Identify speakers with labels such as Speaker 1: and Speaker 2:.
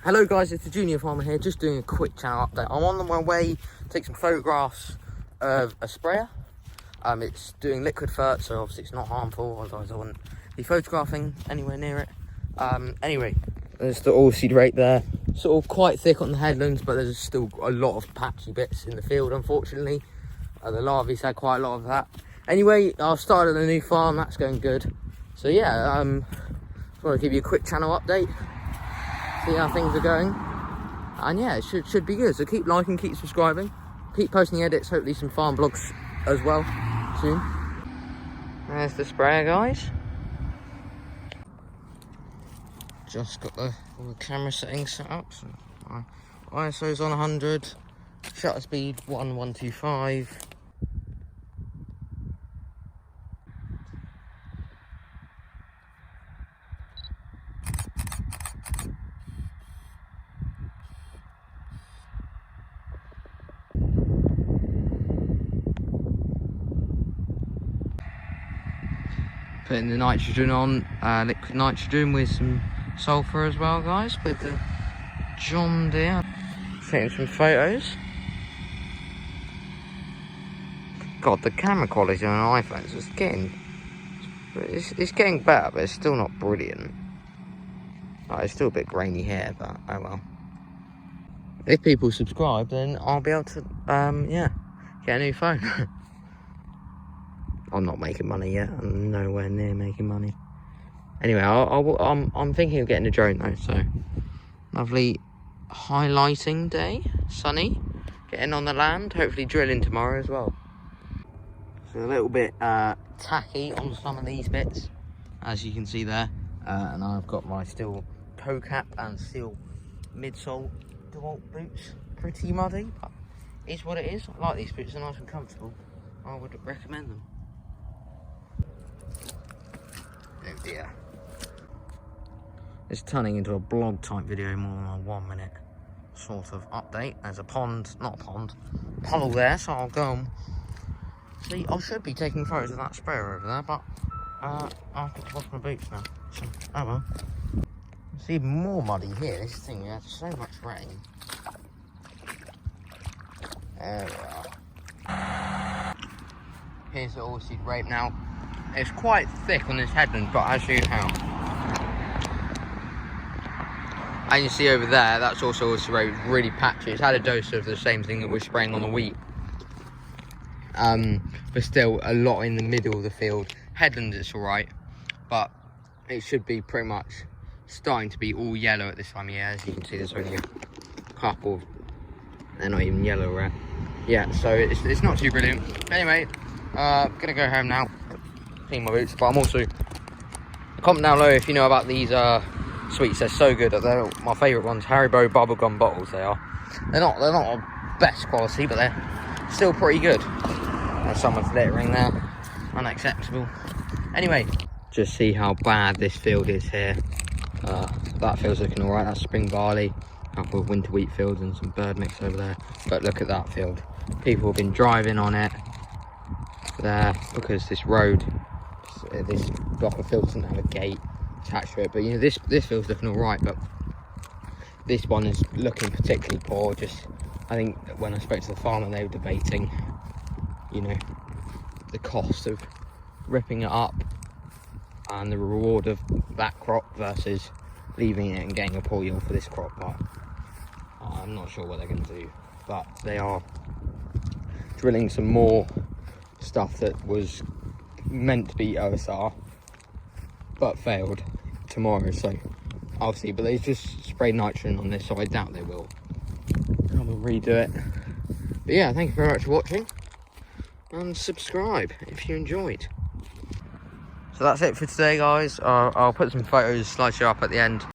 Speaker 1: Hello guys, it's the Junior Farmer here, just doing a quick channel update. I'm on my way to take some photographs of a sprayer. It's doing liquid fert, so obviously it's not harmful, otherwise I wouldn't be photographing anywhere near it. Anyway, there's the oilseed rape there, sort of quite thick on the headlands, but there's still a lot of patchy bits in the field, unfortunately. The larvae's had quite a lot of that. Anyway, I've started a new farm, that's going good. So yeah, I just want to give you a quick channel update, see how things are going, and yeah, it should be good. So keep liking, keep subscribing, keep posting edits, hopefully some farm vlogs as well soon. There's the sprayer, guys. Just got all the camera settings set up. So ISO's on 100, shutter speed 1.125. Putting the nitrogen on, liquid nitrogen with some sulphur as well, guys, with the John Deere. Taking some photos. God, the camera quality on an iPhone is it's getting better, but it's still not brilliant. It's still a bit grainy here, but oh well. If people subscribe, then I'll be able to, yeah, get a new phone. I'm not making money yet. I'm nowhere near making money. Anyway, I'm thinking of getting a drone though. So lovely highlighting day, sunny, getting on the land. Hopefully drilling tomorrow as well. So a little bit tacky on some of these bits, as you can see there. And I've got my steel toe cap and steel midsole DeWalt boots. Pretty muddy, but it's what it is. I like these boots. They're nice and comfortable. I would recommend them. Oh dear. It's turning into a blog type video more than a 1 minute sort of update. There's a pond, not a pond, puddle there, so I'll go and see. I should be taking photos of that sprayer over there, but I've got to wash my boots now. So, oh well. It's even more muddy here. This thing had so much rain. There we are. Here's the oilseed rape now. It's quite thick on this headland, but I'll show you how. And you see over there, that's also really patchy. It's had a dose of the same thing that we're spraying on the wheat. But still a lot in the middle of the field. Headland it's alright, but it should be pretty much starting to be all yellow at this time of year. As you can see, there's only a couple of, they're not even yellow yet, so it's not too brilliant. But anyway, gonna go home now, clean my boots. But I'm also, comment down below if you know about these sweets. They're so good. They're my favourite ones. Haribo bubblegum bottles. They are. They're not the best quality, but they're still pretty good. Someone's littering there. Unacceptable. Anyway, just see how bad this field is here. That field's looking alright. That's spring barley, a couple of winter wheat fields and some bird mix over there. But look at that field. People have been driving on it there because this road, this block of field doesn't have a gate attached to it. But you know, this field's looking alright, but this one is looking particularly poor. Just, I think when I spoke to the farmer, they were debating, you know, the cost of ripping it up and the reward of that crop versus leaving it and getting a poor yield for this crop. But I'm not sure what they're going to do. But they are drilling some more stuff that was meant to be OSR but failed tomorrow, so I'll see. But they just sprayed nitrogen on this, so I doubt they will come and redo it. But yeah, thank you very much for watching, and subscribe if you enjoyed. So that's it for today, guys. I'll put some photos, slideshow up at the end.